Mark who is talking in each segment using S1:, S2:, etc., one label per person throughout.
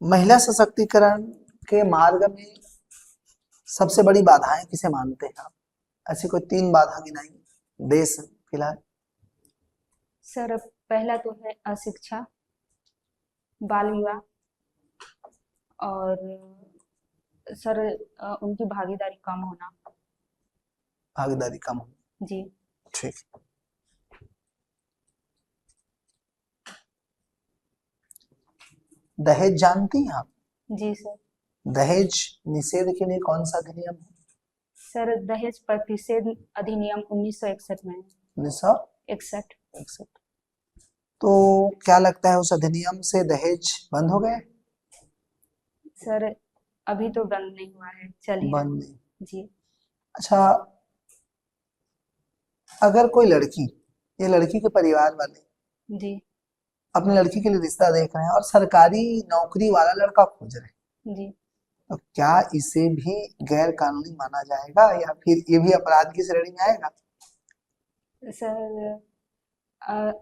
S1: महिला सशक्तिकरण के मार्ग में सबसे बड़ी बाधाएं किसे मानते हैं आप? ऐसी कोई 3 बाधा गिनाई देश फिलहाल।
S2: सर पहला तो है अशिक्षा, बाल विवाह और सर उनकी भागीदारी कम होना।
S1: भागीदारी कम हो।
S2: जी।
S1: ठीक। दहेज जानती हैं आप?
S2: जी सर।
S1: दहेज निषेध के लिए कौन सा अधिनियम है?
S2: सर दहेज प्रतिषेध अधिनियम 1961 में है।
S1: 1961।
S2: 61।
S1: तो क्या लगता है उस अधिनियम से दहेज बंद हो गए?
S2: सर अभी तो बंद नहीं हुआ है, चल ही रहा
S1: बंद
S2: है।
S1: नहीं।
S2: जी।
S1: अच्छा, अगर कोई लड़की या लड़की के परिवार वाले
S2: जी।
S1: अपनी लड़की के लिए रिश्ता देख रहे हैं और सरकारी नौकरी वाला लड़का खोज रहे हैं,
S2: जी।
S1: तो क्या इसे भी गैर कानूनी माना जाएगा या फिर ये भी अपराध की श्रेणी में आएगा?
S2: सर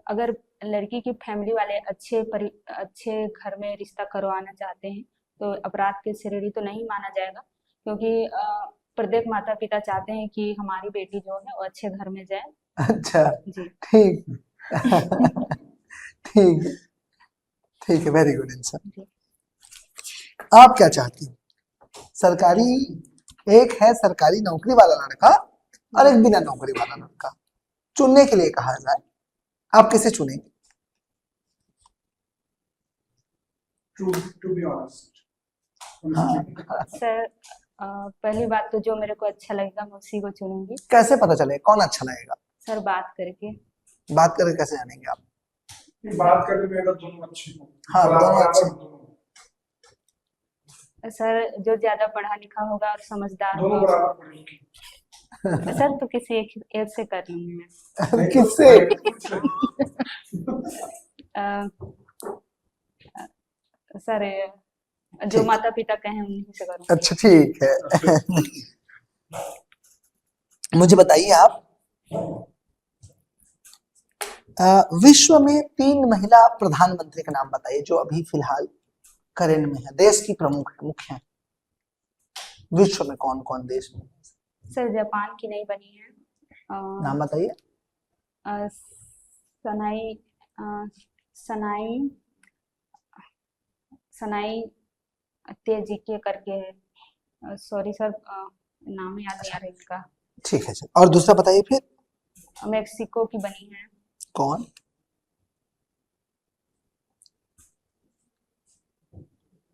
S2: अगर लड़की की फैमिली वाले अच्छे घर में रिश्ता करवाना चाहते हैं तो अपराध की श्रेणी तो नहीं माना जाएगा, क्योंकि प्रत्येक माता पिता चाहते हैं कि हमारी बेटी जो है वो अच्छे घर में जाए।
S1: अच्छा,
S2: जी।
S1: ठीक। ठीक है, ठीक है, वेरी गुड आंसर।
S2: जी।
S1: आप क्या चाहती हैं? सरकारी, एक है सरकारी नौकरी वाला लड़का और एक बिना नौकरी वाला लड़का, चुनने के लिए कहा जाए, आप किसे चुनेंगे?
S3: टू बी ऑनेस्ट,
S2: सर पहली बात तो जो मेरे को अच्छा लगेगा मैं उसी को चुनूंगी।
S1: कैसे पता चले कौन अच्छा लगेगा?
S2: सर बात करके।
S1: बात करके कैसे जानेंगे आप?
S3: बात करने में अगर दोनों अच्छे हो,
S1: हाँ, दोनों अच्छे।
S2: सर जो ज्यादा पढ़ा लिखा होगा और समझदार
S3: दोनों
S2: होगा।
S3: बराबर पढ़ेंगे।
S2: सर तो किसी एक से कर लूंगी मैं।
S1: किससे?
S2: अ, सर जो
S1: ठीक।
S2: माता पिता कहें उन्हीं से करूंगी।
S1: अच्छा, ठीक है। मुझे बताइए आप, विश्व में 3 महिला प्रधानमंत्री का नाम बताइए जो अभी फिलहाल करेंट में है, देश की प्रमुख है, मुख्य है। विश्व में कौन कौन देश में?
S2: सर जापान की नहीं बनी है।
S1: नाम बताइए।
S2: सनाई सनाई सनाई तेजिके करके है। सॉरी सर नाम याद नहीं आ रहा इनका।
S1: ठीक है सर, और दूसरा बताइए फिर।
S2: मेक्सिको की बनी है।
S1: कौन?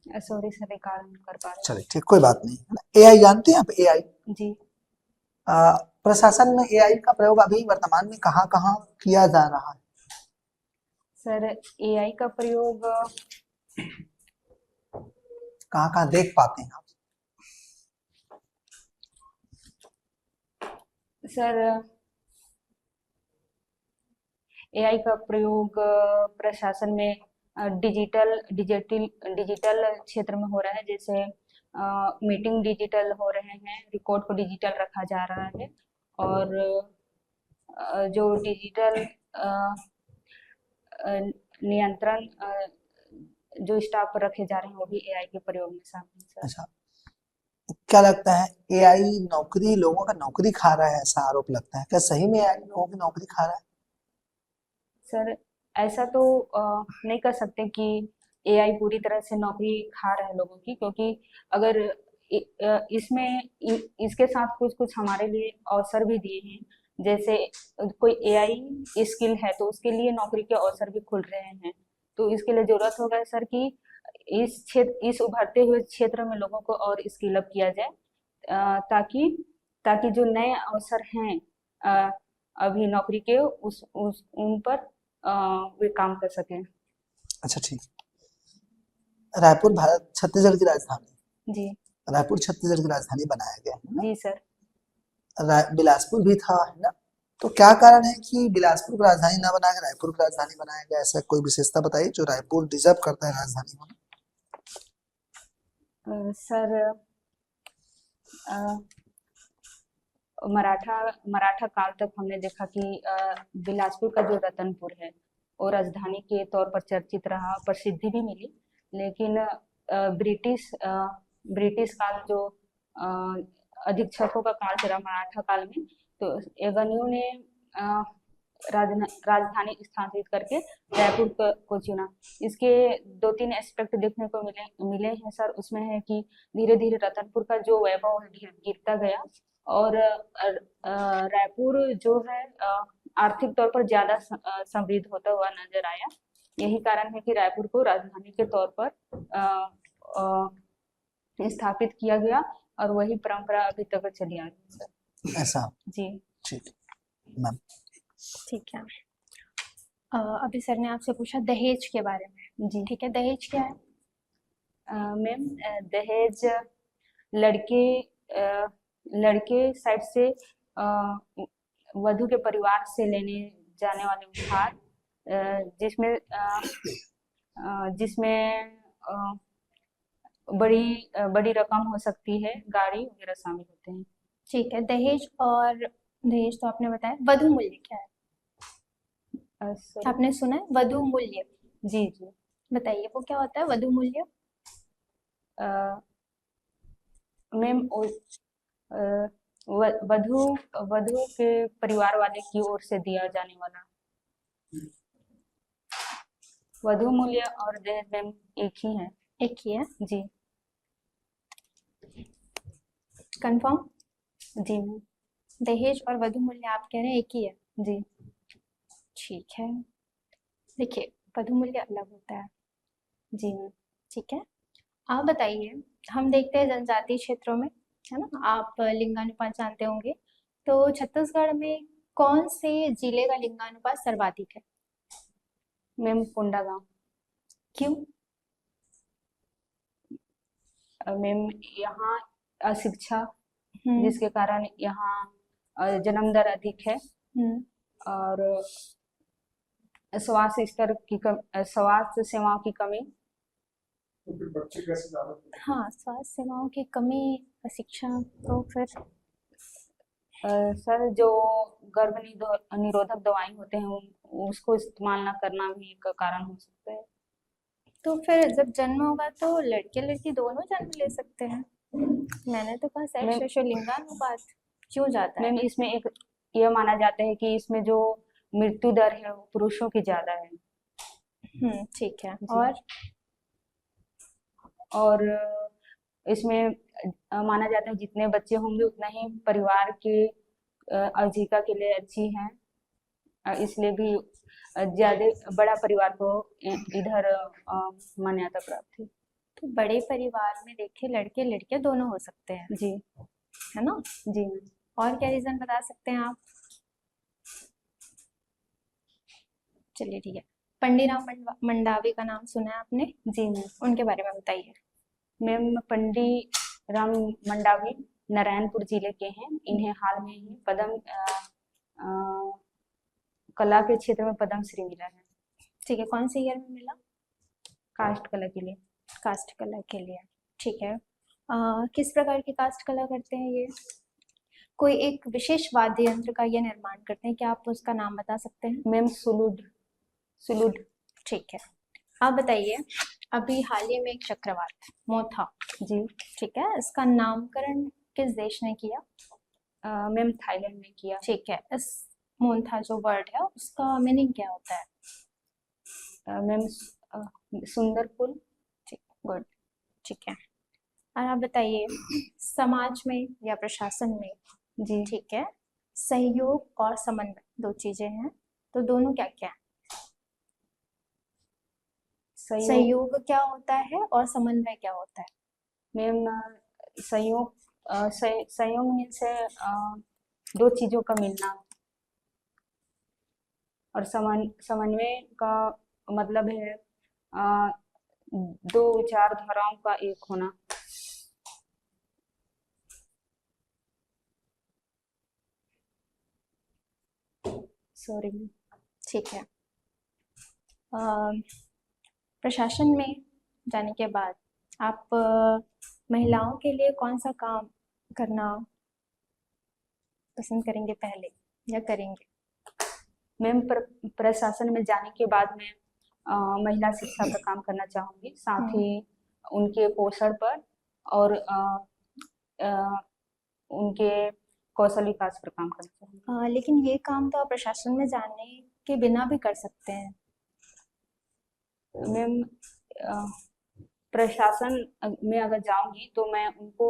S2: सॉरी सर रिकॉल नहीं कर पा रहे।
S1: चलिए ठीक, कोई बात नहीं। एआई जानते हैं आप? एआई,
S2: जी।
S1: प्रशासन में एआई का प्रयोग अभी वर्तमान में कहाँ कहाँ किया जा रहा है?
S2: सर एआई का प्रयोग
S1: कहाँ कहाँ देख पाते हैं आप?
S2: सर एआई का प्रयोग प्रशासन में डिजिटल डिजिटल डिजिटल क्षेत्र में हो रहा है, जैसे मीटिंग डिजिटल हो रहे हैं, रिकॉर्ड को डिजिटल रखा जा रहा है और जो डिजिटल नियंत्रण जो स्टाफ पर रखे जा रहे हैं वो भी एआई के प्रयोग में शामिल है।
S1: अच्छा, क्या लगता है एआई नौकरी, लोगों का नौकरी खा रहा है, ऐसा आरोप लगता है, क्या सही में एआई लोगों की नौकरी खा रहा है?
S2: सर ऐसा तो नहीं कर सकते कि एआई पूरी तरह से नौकरी खा रहा है लोगों की, क्योंकि अगर इसमें इसके साथ कुछ कुछ हमारे लिए अवसर भी दिए हैं, जैसे कोई एआई स्किल है तो उसके लिए नौकरी के अवसर भी खुल रहे हैं। तो इसके लिए जरूरत होगा सर कि इस उभरते हुए क्षेत्र में लोगों को और स्किल अप किया जाए, ताकि ताकि जो नए अवसर हैं अ, अभी नौकरी के उस उन पर वे काम कर सकें।
S1: अच्छा, ठीक। रायपुर भारत छत्तीसगढ़ की राजधानी,
S2: जी।
S1: रायपुर छत्तीसगढ़ की राजधानी बनाया गया है ना?
S2: जी सर।
S1: बिलासपुर भी था, है ना? तो क्या कारण है कि बिलासपुर को राजधानी ना बनाकर रायपुर को राजधानी बनाया गया? ऐसा कोई विशेषता बताइए जो रायपुर डिजर्व करता है राजधानी होना।
S2: सर मराठा मराठा काल तक हमने देखा कि बिलासपुर का जो रतनपुर है वो राजधानी के तौर पर चर्चित रहा, प्रसिद्धि भी मिली, लेकिन ब्रिटिश काल जो अ, अधीक्षकों का काल चला मराठा काल में, तो एगन्यू ने राजधानी स्थानांतरित करके रायपुर को चुना। इसके 2-3 एस्पेक्ट देखने को मिले हैं सर। उसमें है कि धीरे धीरे रतनपुर का जो वैभव है गिरता गया, और रायपुर जो है आर्थिक तौर पर ज्यादा समृद्ध होता हुआ नजर आया। यही कारण है कि रायपुर को राजधानी के तौर पर स्थापित किया गया, और वही परंपरा अभी तक चली आ रही है सर।
S1: ऐसा,
S2: जी
S1: ठीक मैम।
S4: ठीक है। अभी सर ने आपसे पूछा दहेज के बारे में।
S2: जी
S4: ठीक है, दहेज क्या है?
S2: मैम, दहेज लड़के साइड से वधु के परिवार से लेने जाने वाले उपहार, जिसमें बड़ी रकम हो सकती है, गाड़ी वगैरह शामिल होते हैं।
S4: ठीक है, दहेज तो आपने बताया। वधु मूल्य क्या है?
S2: sorry,
S4: आपने सुना है वधु मूल्य?
S2: जी जी।
S4: बताइए वो क्या होता है वधु मूल्य?
S2: मैम, वधु के परिवार वाले की ओर से दिया जाने वाला वधु मूल्य और दहेज मैम एक ही है।
S4: एक ही है?
S2: जी
S4: कंफर्म?
S2: जी मैम।
S4: दहेज और वधु मूल्य आप कह रहे हैं एक ही है?
S2: जी
S4: ठीक है। देखिए, वधु मूल्य अलग होता है।
S2: जी मैम।
S4: ठीक है, आप बताइए। हम देखते हैं जनजातीय क्षेत्रों में, है ना, आप लिंगानुपात जानते होंगे, तो छत्तीसगढ़ में कौन से जिले का लिंगानुपात सर्वाधिक है?
S2: मैम, कोंडागांव।
S4: क्यों?
S2: मैम, यहाँ अशिक्षा,
S4: हम्म,
S2: जिसके कारण यहाँ जन्म दर अधिक है,
S4: हम्म,
S2: और स्वास्थ्य सेवाओं की कमी।
S3: तो फिर बच्चे कैसे ज्यादा होते हैं?
S4: हाँ, स्वास्थ्य सेवाओं की कमी, शिक्षा, तो फिर
S2: सर, जो गर्भ निरोधक दवाएं होते हैं उसको इस्तेमाल न करना भी एक कारण हो सकता है।
S4: तो फिर जब जन्म होगा तो लड़के लड़की दोनों जन्म ले सकते हैं। मैंने तो कहा सेक्स
S2: मैम-
S4: रेशियो लिंगानुपात क्यों जाता है?
S2: मैम, इसमें एक यह माना जाता है कि इसमें जो मृत्यु दर है वो पुरुषों की ज्यादा है।
S4: ठीक है।
S2: जी। और इसमें माना जाता है जितने बच्चे होंगे उतना ही परिवार के आजीविका के लिए अच्छी है, इसलिए भी ज्यादा बड़ा परिवार को इधर मान्यता प्राप्त है।
S4: तो बड़े परिवार में देखिए लड़के लड़कियां दोनों हो सकते हैं,
S2: जी
S4: है ना?
S2: जी
S4: और क्या रीजन बता सकते हैं आप? चलिए ठीक है। पंडीराम मंडावी का नाम सुना है आपने?
S2: जी मैम।
S4: उनके बारे में बताइए।
S2: मैम, पंडित राम मंडावी नारायणपुर जिले के हैं। इन्हें हाल में ही कला के क्षेत्र में पद्म श्री मिला है।
S4: ठीक है, कौन से ईयर में मिला?
S2: कास्ट कला के लिए।
S4: कास्ट कला के लिए। ठीक है। किस प्रकार की कास्ट कला करते हैं ये? कोई एक विशेष वाद्य यंत्र का ये निर्माण करते हैं, क्या आप उसका नाम बता सकते हैं?
S2: मैम, सुलुड।
S4: ठीक है। आप बताइए, अभी हाल ही में एक चक्रवात मोथा,
S2: जी
S4: ठीक है, इसका नामकरण किस देश ने किया?
S2: मैम, थाईलैंड में किया।
S4: ठीक है। इस मोथा जो वर्ड है उसका मीनिंग क्या होता है?
S2: मैम, सुंदर फूल।
S4: गुड। ठीक है। और आप बताइए, समाज में या प्रशासन में,
S2: जी
S4: ठीक है, सहयोग और समन्वय दो चीजें हैं, तो दोनों क्या क्या है? सहयोग क्या होता है और समन्वय क्या होता है?
S2: मैम, संयोग मीन्स है दो चीजों का मिलना, और समन्वय का मतलब है दो विचारधाराओं का एक होना। सॉरी।
S4: ठीक है। प्रशासन में जाने के बाद आप महिलाओं के लिए कौन सा काम करना पसंद करेंगे पहले, या करेंगे?
S2: मैम, प्रशासन में जाने के बाद मैं महिला शिक्षा का काम करना चाहूंगी। साथ ही उनके पोषण पर और उनके कौशल विकास पर काम करना चाहिए।
S4: लेकिन ये काम तो आप प्रशासन में जाने के बिना भी कर सकते हैं।
S2: मैम, प्रशासन में अगर जाऊंगी तो मैं उनको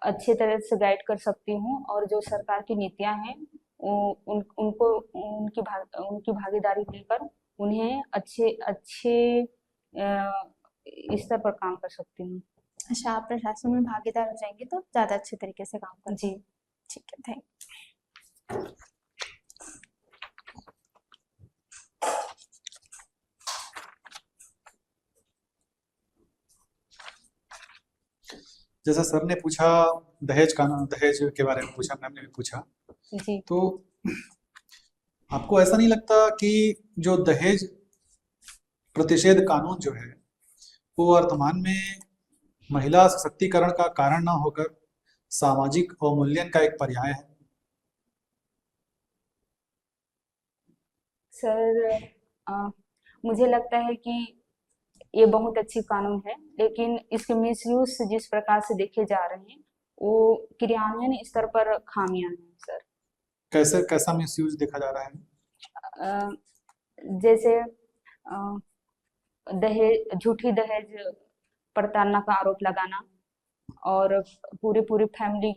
S2: अच्छे तरह से गाइड कर सकती हूँ, और जो सरकार की नीतियां हैं उनको उनकी भागीदारी लेकर उन्हें अच्छे अच्छे स्तर पर काम कर सकती हूँ।
S4: अच्छा, आप प्रशासन में भागीदार हो जाएंगे तो ज़्यादा अच्छे तरीके से काम कर
S2: जी।
S4: ठीक है, थैंक
S3: जैसा सर ने पूछा, दहेज के बारे में पूछा, मैम ने भी पूछा,
S2: जी।
S3: तो आपको ऐसा नहीं लगता कि जो दहेज प्रतिषेध कानून जो है वो वर्तमान में महिला सशक्तिकरण का कारण ना होकर सामाजिक अवमूल्यन का एक पर्याय है?
S2: सर, मुझे लगता है कि ये बहुत अच्छी कानून है, लेकिन इसके मिसयूज जिस प्रकार से देखे जा रहे हैं वो क्रियान्वयन स्तर पर खामियां हैं सर।
S3: कैसा मिसयूज देखा जा रहा है?
S2: अ, जैसे झूठी दहेज प्रताड़ना का आरोप लगाना, और पूरी पूरी फैमिली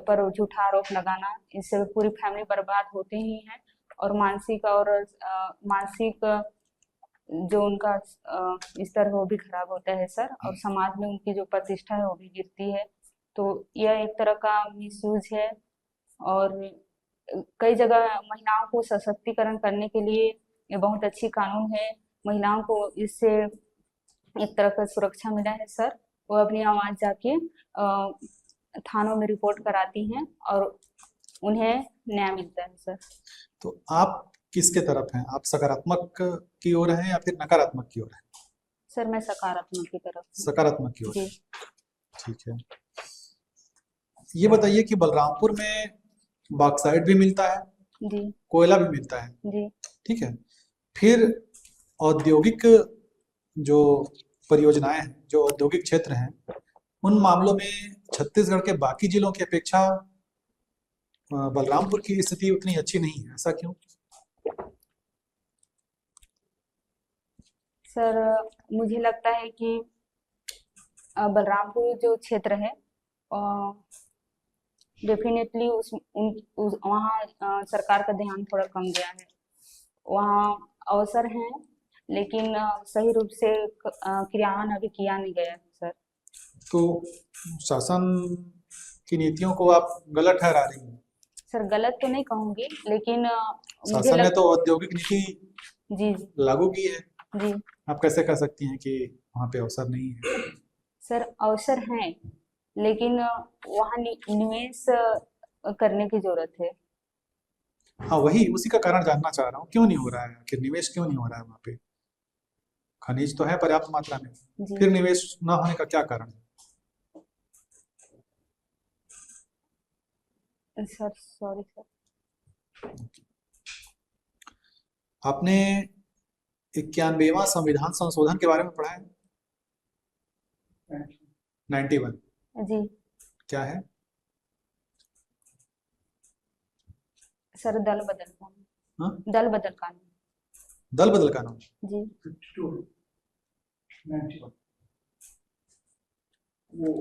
S2: पर झूठा आरोप लगाना, इससे पूरी फैमिली बर्बाद होती ही है, और मानसिक जो उनका स्तर है वो भी खराब होता है सर, और समाज में उनकी जो प्रतिष्ठा है वो भी गिरती है। तो यह एक तरह का मिसयूज है, और कई जगह महिलाओं को सशक्तिकरण करने के लिए ये बहुत अच्छी कानून है। महिलाओं को इससे एक तरह का सुरक्षा मिला है सर। वो अपनी आवाज जाके थानों में रिपोर्ट कराती हैं और उन्हें न्याय मिलता है सर।
S3: तो आप किसके तरफ हैं? आप सकारात्मक की ओर हैं या फिर नकारात्मक की ओर हैं?
S2: सर, मैं सकारात्मक की तरफ हूँ।
S3: सकारात्मक की ओर
S2: जी।
S3: हैं। ठीक है। ये बताइए कि बलरामपुर में बॉक्साइट भी मिलता है,
S2: जी।
S3: कोयला भी मिलता है,
S2: जी।
S3: ठीक है। फिर औद्योगिक जो परियोजनाएं हैं, जो औद्योगिक क्षेत्र हैं, उन मामलों में छत्तीसगढ़ के बाकी जिलों की अपेक्षा बलरामपुर की स्थिति उतनी अच्छी नहीं है, ऐसा क्यों?
S2: सर, मुझे लगता है कि बलरामपुर जो क्षेत्र है डेफिनेटली वहाँ सरकार का ध्यान थोड़ा कम गया है। वहाँ अवसर हैं, लेकिन सही रूप से क्रियान्वयन अभी किया नहीं गया है सर।
S3: तो शासन की नीतियों को आप गलत ठहरा रही हैं।
S2: सर, गलत तो नहीं कहूंगी, लेकिन मुझे
S3: शासन ने तो औद्योगिक नीति
S2: जी।
S3: लागू की है,
S2: जी।
S3: आप कैसे कह सकती हैं कि वहाँ पे अवसर नहीं है?
S2: सर, अवसर हैं, लेकिन वहाँ निवेश करने की जरूरत है।
S3: हाँ, वही उसी का कारण जानना चाह रहा हूँ, क्यों नहीं हो रहा है? आखिर निवेश क्यों नहीं हो रहा है वहाँ पे? खनिज तो है पर्याप्त मात्रा में,
S2: जी।
S3: फिर निवेश ना होने का क्या कारण है?
S2: Sir, sorry sir.
S3: आपने 91वां संविधान संशोधन के बारे में पढ़ा है? 91
S2: जी।
S3: क्या है?
S2: सर, दल बदल कानून।
S3: हाँ?
S2: दल बदल कानून।
S3: दल बदल कानून।
S2: जी।
S3: 91 वो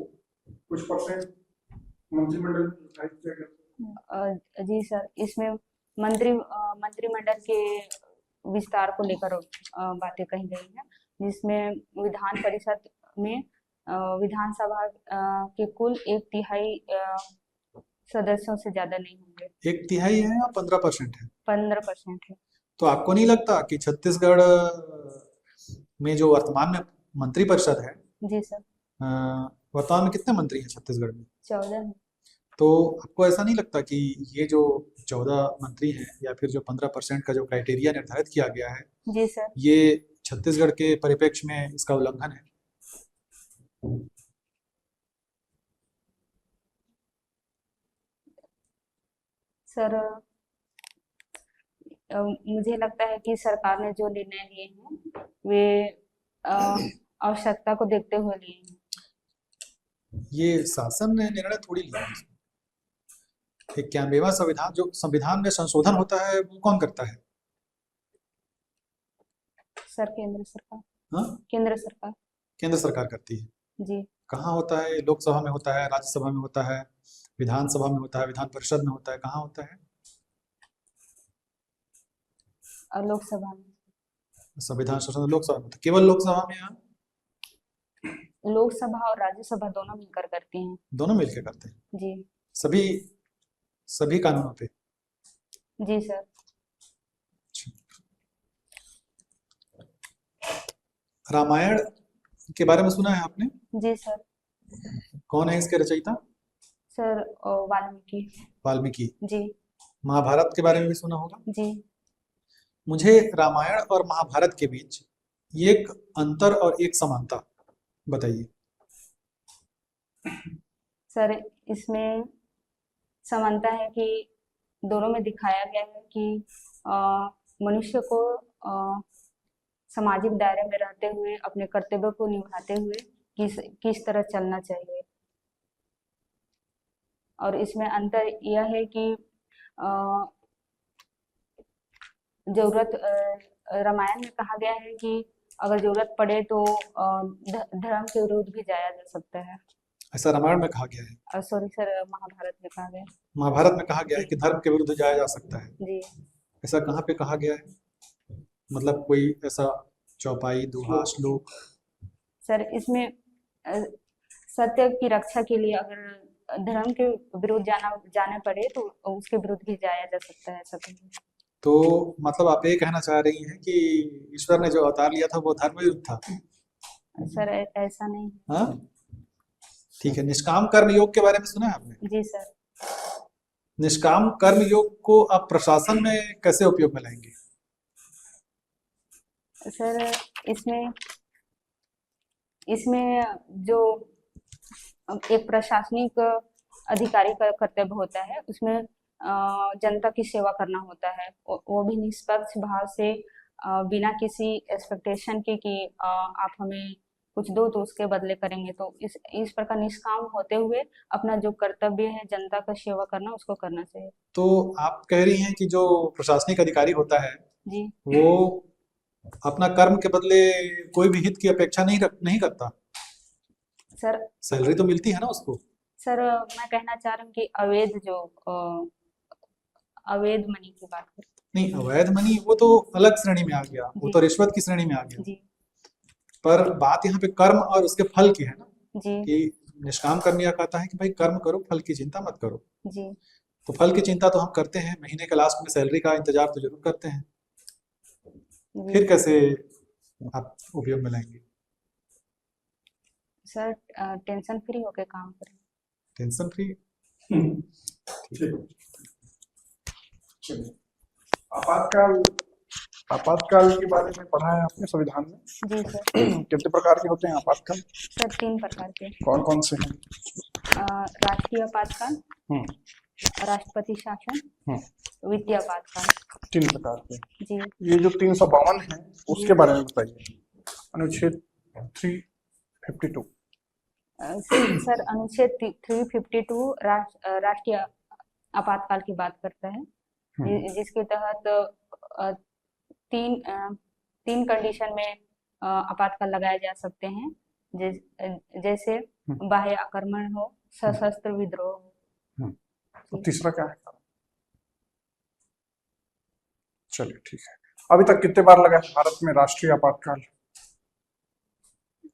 S3: कुछ परसेंट मंत्रिमंडल
S2: जी सर, इसमें मंत्रिमंडल के विस्तार को लेकर बातें कही गई हैं, जिसमें विधान परिषद में विधानसभा के कुल 1/3 सदस्यों से ज्यादा नहीं होंगे।
S3: 1/3 है या 15% है?
S2: 15% है।
S3: तो आपको नहीं लगता कि छत्तीसगढ़ में जो वर्तमान में मंत्री परिषद है,
S2: जी सर।
S3: वर्तमान में कितने मंत्री हैं छत्तीसगढ़ में?
S2: 14 है।
S3: तो आपको ऐसा नहीं लगता कि ये जो 14 मंत्री हैं या फिर जो 15% का जो क्राइटेरिया निर्धारित किया गया है,
S2: जी सर,
S3: ये छत्तीसगढ़ के परिप्रेक्ष्य में इसका उल्लंघन है?
S2: सर, मुझे लगता है कि सरकार ने जो निर्णय लिए हैं वे आवश्यकता को देखते हुए लिए हैं।
S3: ये शासन ने निर्णय थोड़ी लिया है। 91वां संविधान, जो संविधान में संशोधन होता है वो कौन करता है?
S2: सर केंद्र सरकार।
S3: हाँ,
S2: केंद्र सरकार।
S3: केंद्र सरकार करती है।
S2: जी।
S3: कहाँ होता है? लोकसभा में होता है, राज्यसभा में होता है, विधानसभा में होता है, विधान परिषद में होता है, कहाँ होता है?
S2: और लोकसभा में।
S3: संविधान संशोधन लोकसभा में होता है, केवल लोकसभा में? यहाँ
S2: लोकसभा और राज्यसभा दोनों मिलकर करती हैं।
S3: दोनों मिलकर करते हैं
S2: जी।
S3: सभी कानूनों पे?
S2: जी सर।
S3: रामायण के बारे में सुना है आपने?
S2: जी सर।
S3: कौन है इसके रचयिता?
S2: सर वाल्मीकि।
S3: वाल्मीकि।
S2: जी।
S3: महाभारत के बारे में भी सुना होगा?
S2: जी।
S3: मुझे रामायण और महाभारत के बीच एक अंतर और एक समानता बताइए।
S2: सर इसमें समानता है कि दोनों में दिखाया गया है कि मनुष्य को सामाजिक दायरे में रहते हुए अपने कर्तव्य को निभाते हुए किस तरह चलना चाहिए। और इसमें अंतर यह है कि जरूरत रामायण में कहा गया है कि अगर जरूरत पड़े तो धर्म के विरुद्ध भी जाया जा सकता है।
S3: ऐसा रामायण में कहा गया है?
S2: सॉरी सर, महाभारत में कहा गया है।
S3: महाभारत में कहा गया है कि धर्म के विरुद्ध जाया जा सकता है?
S2: जी।
S3: ऐसा कहाँ पे कहा गया है? मतलब कोई ऐसा चौपाई, दोहा, श्लोक?
S2: सर इसमें सत्य की रक्षा के लिए अगर धर्म के विरुद्ध जाने पड़े तो उसके विरुद्ध भी जाया जा सकता है, ऐसा कहीं।
S3: तो मतलब आप ये कहना चाह रही हैं कि ईश्वर ने जो अवतार लिया था वो धर्म विरुद्ध था?
S2: सर ऐसा नहीं।
S3: हाँ, ठीक है। निष्काम कर्म योग के बारे में सुना है आपने?
S2: जी सर।
S3: निष्काम कर्म योग को आप प्रशासन में कैसे उपयोग में लाएंगे?
S2: सर इसमें जो एक प्रशासनिक अधिकारी का कर्तव्य होता है उसमें जनता की सेवा करना होता है, वो भी निष्पक्ष भाव से, बिना किसी एक्सपेक्टेशन के कि आप हमें कुछ दो तो उसके बदले करेंगे। तो इस प्रकार निष्काम होते हुए अपना जो कर्तव्य है जनता का सेवा करना उसको करना चाहिए।
S3: तो आप कह रही हैं कि जो प्रशासनिक अधिकारी होता है
S2: जी।
S3: वो अपना कर्म के बदले कोई भी हित की अपेक्षा नहीं करता?
S2: सर
S3: सैलरी तो मिलती है ना उसको?
S2: सर मैं कहना चाह रही हूँ कि अवैध मनी की बात करें।
S3: नहीं, अवैध मनी वो तो अलग श्रेणी में आ गया, वो
S2: जी।
S3: तो रिश्वत की श्रेणी में आ गया।
S2: जी।
S3: पर बात यहाँ पे कर्म और उसके फल की है ना,
S2: जी।
S3: कि निष्काम कर्म यह कहता है कि भाई कर्म करो, फल की चिंता मत करो।
S2: जी।
S3: तो फल की चिंता तो हम करते हैं, महीने के लास्ट में सैलरी का इंतजार तो जरूर करते हैं।
S2: जी।
S3: फिर कैसे आप उपयोग में लाएंगे?
S2: सर टेंशन फ्री होके काम करें।
S3: Tension free?
S5: चलिए, आपातकाल के बारे में पढ़ा है आपने संविधान में?
S2: जी सर।
S5: कितने प्रकार के होते हैं आपातकाल?
S2: सर 3 प्रकार के।
S5: कौन कौन से हैं?
S2: राष्ट्रीय आपातकाल, राष्ट्रपति शासन, वित्तीय आपातकाल।
S5: 3 प्रकार के।
S2: जी।
S5: ये जो 352 है उसके बारे में बताइए। अनुच्छेद 352।
S2: सर अनुच्छेद 352 राष्ट्रीय आपातकाल की बात करता है, जिसके तहत तीन कंडीशन में आपातकाल लगाए जा सकते हैं, जैसे बाह्य आक्रमण हो, सशस्त्र विद्रोह हो।
S5: तो तीसरा क्या है? चलिए ठीक है। अभी तक कितने बार लगा है भारत में राष्ट्रीय आपातकाल?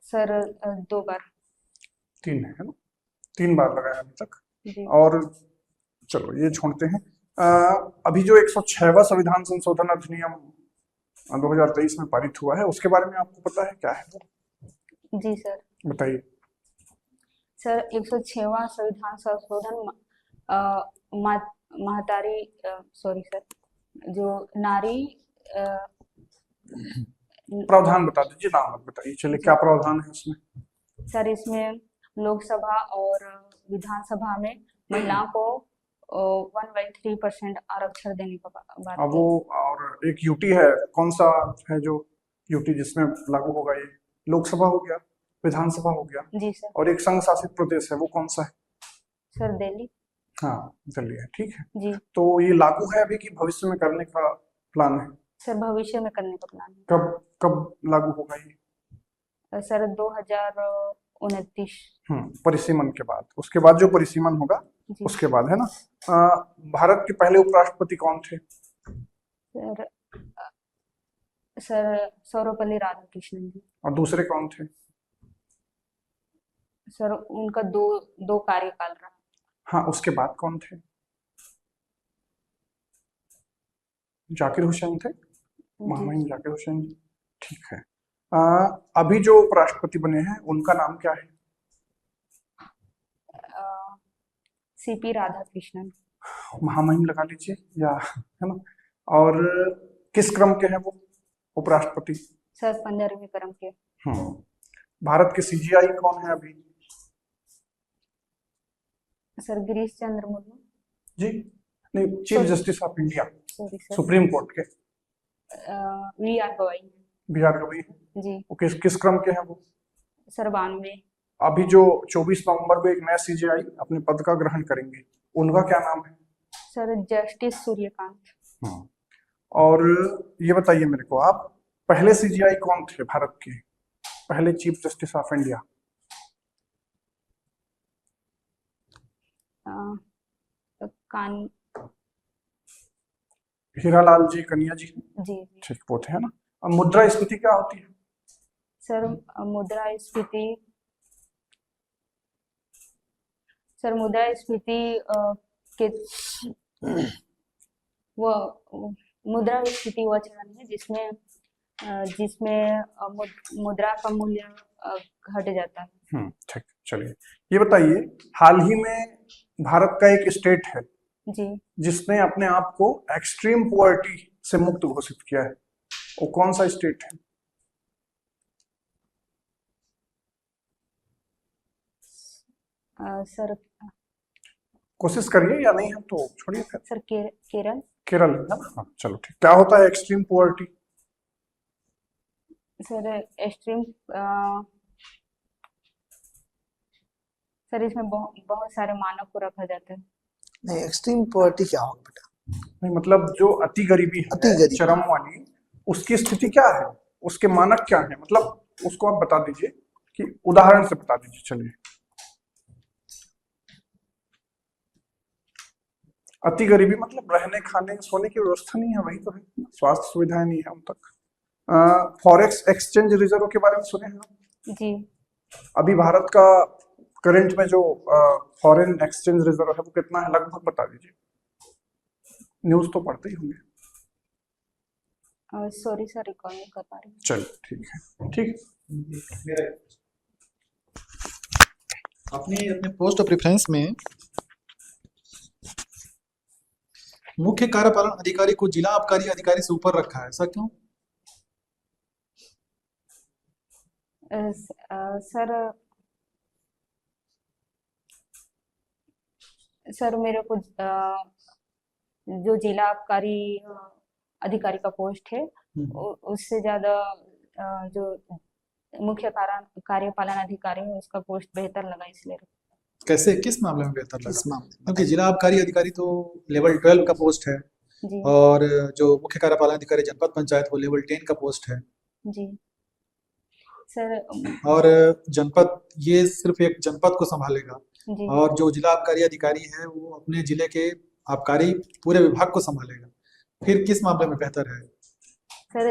S2: सर 2 बार।
S5: 3 है ना? 3 बार लगा है अभी तक।
S2: जी।
S5: और चलो ये छोड़ते हैं। अभी जो 106वां संविधान संशोधन अधिनियम 2023 में पारित हुआ है उसके बारे में आपको पता है क्या है वो?
S2: जी सर।
S5: बताइए।
S2: सर 106वां संविधान संशोधन सॉरी सर, जो नारी
S5: प्रावधान बता दीजिए, नाम मत बताइए। चलिए, क्या प्रावधान है उसमें?
S2: सर इसमें लोकसभा और विधानसभा में महिलाओं को 1/3% आरक्षण देने का बात
S5: अब वो, और एक यूटी है, कौन सा है जो यूटी जिसमें लागू होगा? ये लोकसभा हो गया, विधानसभा हो गया,
S2: जी सर।
S5: और एक संघ शासित प्रदेश है, वो कौन सा है?
S2: सर दिल्ली।
S5: हाँ, दिल्ली है, ठीक है।
S2: जी
S5: तो ये लागू है अभी कि भविष्य में करने का प्लान है?
S2: सर, भविष्य में करने का प्लान
S5: कब कब लागू होगा ये?
S2: है सर, 2029।
S5: परिसीमन के बाद, उसके बाद जो परिसीमन होगा
S2: जी
S5: उसके बाद, है ना? भारत के पहले उपराष्ट्रपति कौन थे?
S2: सर। सर सर्वपल्ली राधाकृष्णन जी।
S5: और दूसरे कौन थे?
S2: सर उनका दो कार्यकाल रहा।
S5: हाँ, उसके बाद कौन थे? जाकिर हुसैन थे,
S2: जी
S5: महामहिम जाकिर हुसैन जी, ठीक है। अभी जो उपराष्ट्रपति बने हैं उनका नाम क्या है?
S2: सीपी राधाकृष्णन।
S5: महामहिम लगा लीजिए, या, है ना? और किस क्रम के हैं वो उपराष्ट्रपति?
S2: सर 15वें क्रम के।
S5: भारत के सीजीआई कौन है अभी?
S2: सर गिरीश चंद्र मुर्मू।
S5: जी नहीं, chief justice of India,
S2: sorry sir.
S5: Supreme court के।
S2: वी आर गवाई।
S5: बिहार गवई है,
S2: जी
S5: वो किस क्रम के हैं वो?
S2: सर 92।
S5: अभी जो 24 नवंबर को एक नया सीजीआई अपने पद का ग्रहण करेंगे, उनका क्या नाम है?
S2: Sir justice Suryakant.
S5: और ये बताइए मेरे को, आप पहले सीजीआई कौन थे भारत के, पहले चीफ जस्टिस ऑफ इंडिया?
S2: कान।
S5: हीरालाल जी कन्या जी,
S2: जी जी
S5: ठीक, वो थे, है ना? अब मुद्रास्फीति क्या होती है?
S2: सर मुद्रास्फीति के वो मुद्रास्फीति वह चलन है जिसमें मुद्रा का मूल्य घट जाता है।
S5: ठीक, चलिए ये बताइए, हाल ही में भारत का एक स्टेट है
S2: जी
S5: जिसने अपने आप को एक्सट्रीम पुअर्टी से मुक्त घोषित किया है, वो कौन सा स्टेट है?
S2: सर
S5: कोशिश करिए, या नहीं हम तो छोड़िए फिर।
S2: सर केरल।
S5: केरल है ना? हाँ, चलो ठीक। क्या होता है extreme poverty?
S2: Sir extreme sir इसमें बहुत सारे मानव को रखा जाता है।
S1: नहीं, एक्सट्रीम पॉवर्टी क्या होगा बेटा?
S5: नहीं, मतलब जो अति गरीबी है,
S1: अति गरीबी।
S5: चरम वाली, उसकी स्थिति क्या है, उसके मानक क्या है, मतलब उसको आप बता दीजिए, कि उदाहरण से बता दीजिए। चलिए, अति गरीबी मतलब रहने खाने सोने की व्यवस्था नहीं है, वही तो है, स्वास्थ्य सुविधाएं नहीं है उन तक। फॉरेक्स एक्सचेंज रिजर्व के बारे में सुने हैं आप?
S2: जी
S5: अभी भारत का करंट में जो फॉरेन एक्सचेंज रिजर्व है वो कितना है, लगभग बता दीजिए, न्यूज तो पढ़ते ही होंगे।
S2: सॉरी सर, रिकॉल नहीं कर पा रही।
S5: चलिए ठीक है, ठीक।
S3: अपने अपने पोस्ट ऑफ प्रेफरेंस में मुख्य कार्यपालन अधिकारी को जिला आबकारी अधिकारी से ऊपर रखा है, ऐसा क्यों?
S2: सर मेरे को जो जिला आबकारी अधिकारी का पोस्ट है उससे ज्यादा जो मुख्य कार्यपालन अधिकारी है उसका पोस्ट बेहतर लगा, इसलिए।
S3: कैसे, किस मामले में बेहतर
S1: इस
S3: लगा?
S1: मामले में
S3: क्योंकि जिला आबकारी अधिकारी तो लेवल 12 का पोस्ट है,
S2: जी
S3: और जो मुख्य कार्यपालन अधिकारी जनपद पंचायत वो लेवल 10 का पोस्ट है,
S2: जी सर।
S3: और जनपद ये सिर्फ एक जनपद को संभालेगा,
S2: जी
S3: और जो जिला आबकारी अधिकारी है वो अपने जिले के आबकारी पूरे विभाग को संभालेगा। फिर किस मामले में बेहतर है?
S2: सर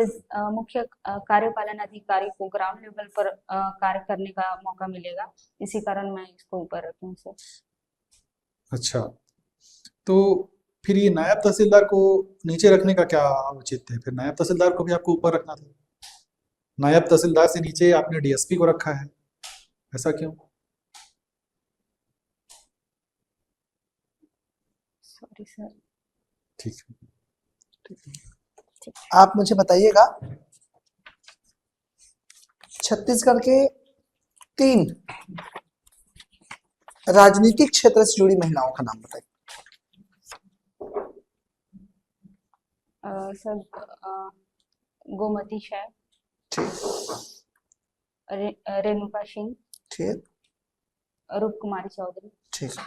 S2: मुख्य कार्यपालन अधिकारी को ग्राउंड लेवल पर कार्य करने का मौका मिलेगा, इसी कारण मैं इसको ऊपर रखी हूँ सर।
S3: अच्छा, तो फिर ये नायब तहसीलदार को नीचे रखने का क्या औचित्य है? फिर नायब तहसीलदार को भी आपको ऊपर रखना था। नायब तहसीलदार से नीचे आपने डीएसपी को रखा है, ऐसा क्यों?
S2: Sorry sir.
S3: ठीक है।
S1: आप मुझे बताइएगा, छत्तीसगढ़ के 3 राजनीतिक क्षेत्र से जुड़ी महिलाओं का नाम बताइए।
S2: सर गोमती शाह।
S1: ठीक,
S2: रेणुका सिंह,
S1: ठीक,
S2: रूप कुमारी चौधरी।
S1: ठीक है।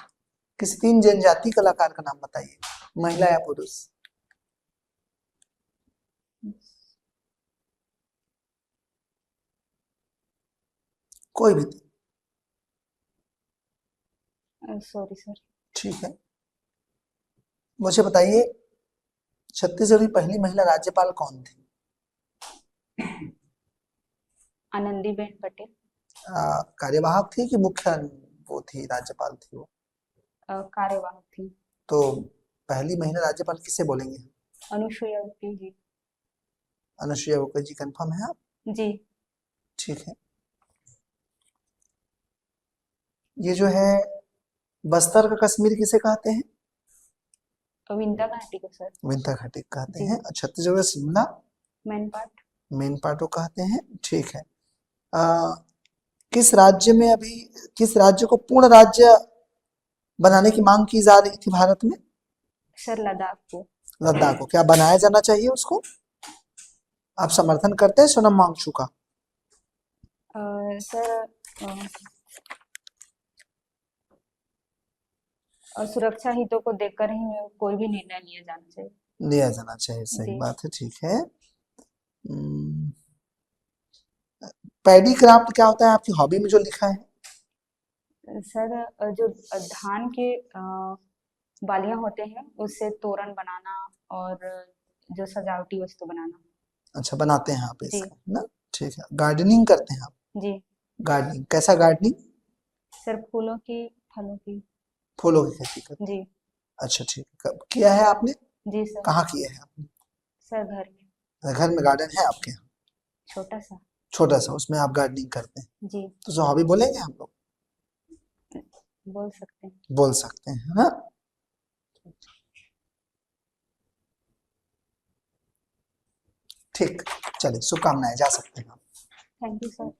S1: किसी 3 जनजाति कलाकार का नाम बताइए, महिला या पुरुष। कोई भी 3।
S2: Sorry sir.
S1: ठीक है। मुझे बताइए, छत्तीसगढ़ की पहली महिला राज्यपाल कौन थी?
S2: आनंदीबेन पटेल।
S1: कार्यवाहक थी कि मुख्य वो थी, राज्यपाल थी वो?
S2: कार्यवाहक थी।
S1: तो पहली महिला राज्यपाल किसे बोलेंगे?
S2: अनुसुईया उइके जी।
S1: अनुसुईया उइके जी, कंफर्म है आप?
S2: जी।
S1: ठीक है। ये जो है बस्तर का कश्मीर किसे कहते हैं?
S2: विंध्या घाटी को सर।
S1: विंध्या घाटी कहते
S2: जी।
S1: हैं। और छत्तीसगढ़ का शिमला
S2: मैनपाट।
S1: मेन पार्ट कहते हैं। ठीक है। किस राज्य में अभी, किस राज्य को पूर्ण राज्य बनाने की मांग की जा रही थी भारत में?
S2: सर लद्दाख को।
S1: लद्दाख को। क्या बनाया जाना चाहिए उसको? आप समर्थन करते हैं सोनम वांगचुक का?
S2: सर सुरक्षा हितों को देखकर ही कोई भी निर्णय लिया जाना चाहिए।
S1: लिया जाना चाहिए, सही
S2: जी।
S1: बात है। ठीक है। पैडी क्राफ्ट क्या होता है आपकी हॉबी में जो लिखा है?
S2: सर जो धान के बालियां होते हैं उससे तोरण बनाना और जो सजावटी वस्तु बनाना।
S1: अच्छा, बनाते हैं आप
S2: जी।
S1: इसका, है ना? ठीक है। गार्डनिंग करते हैं आप?
S2: जी।
S1: गार्डनिंग कैसा गार्डनिंग?
S2: सर फूलों की, फलों की।
S1: फूलों की खेती करते
S2: जी।
S1: हैं? अच्छा, ठीक है। कब किया है आपने?
S2: जी सर।
S1: कहाँ किया है आपने?
S2: सर घर में
S1: घर में गार्डन है आपके यहाँ?
S2: छोटा सा।
S1: छोटा सा, उसमें आप गार्डनिंग करते हैं?
S2: जी।
S1: तो जो हॉबी बोलेंगे हम लोग?
S2: बोल सकते हैं।
S1: बोल सकते हैं, हाँ। ठीक, चलिए, शुभकामनाएं, जा सकते हैं आप।
S2: Thank you sir.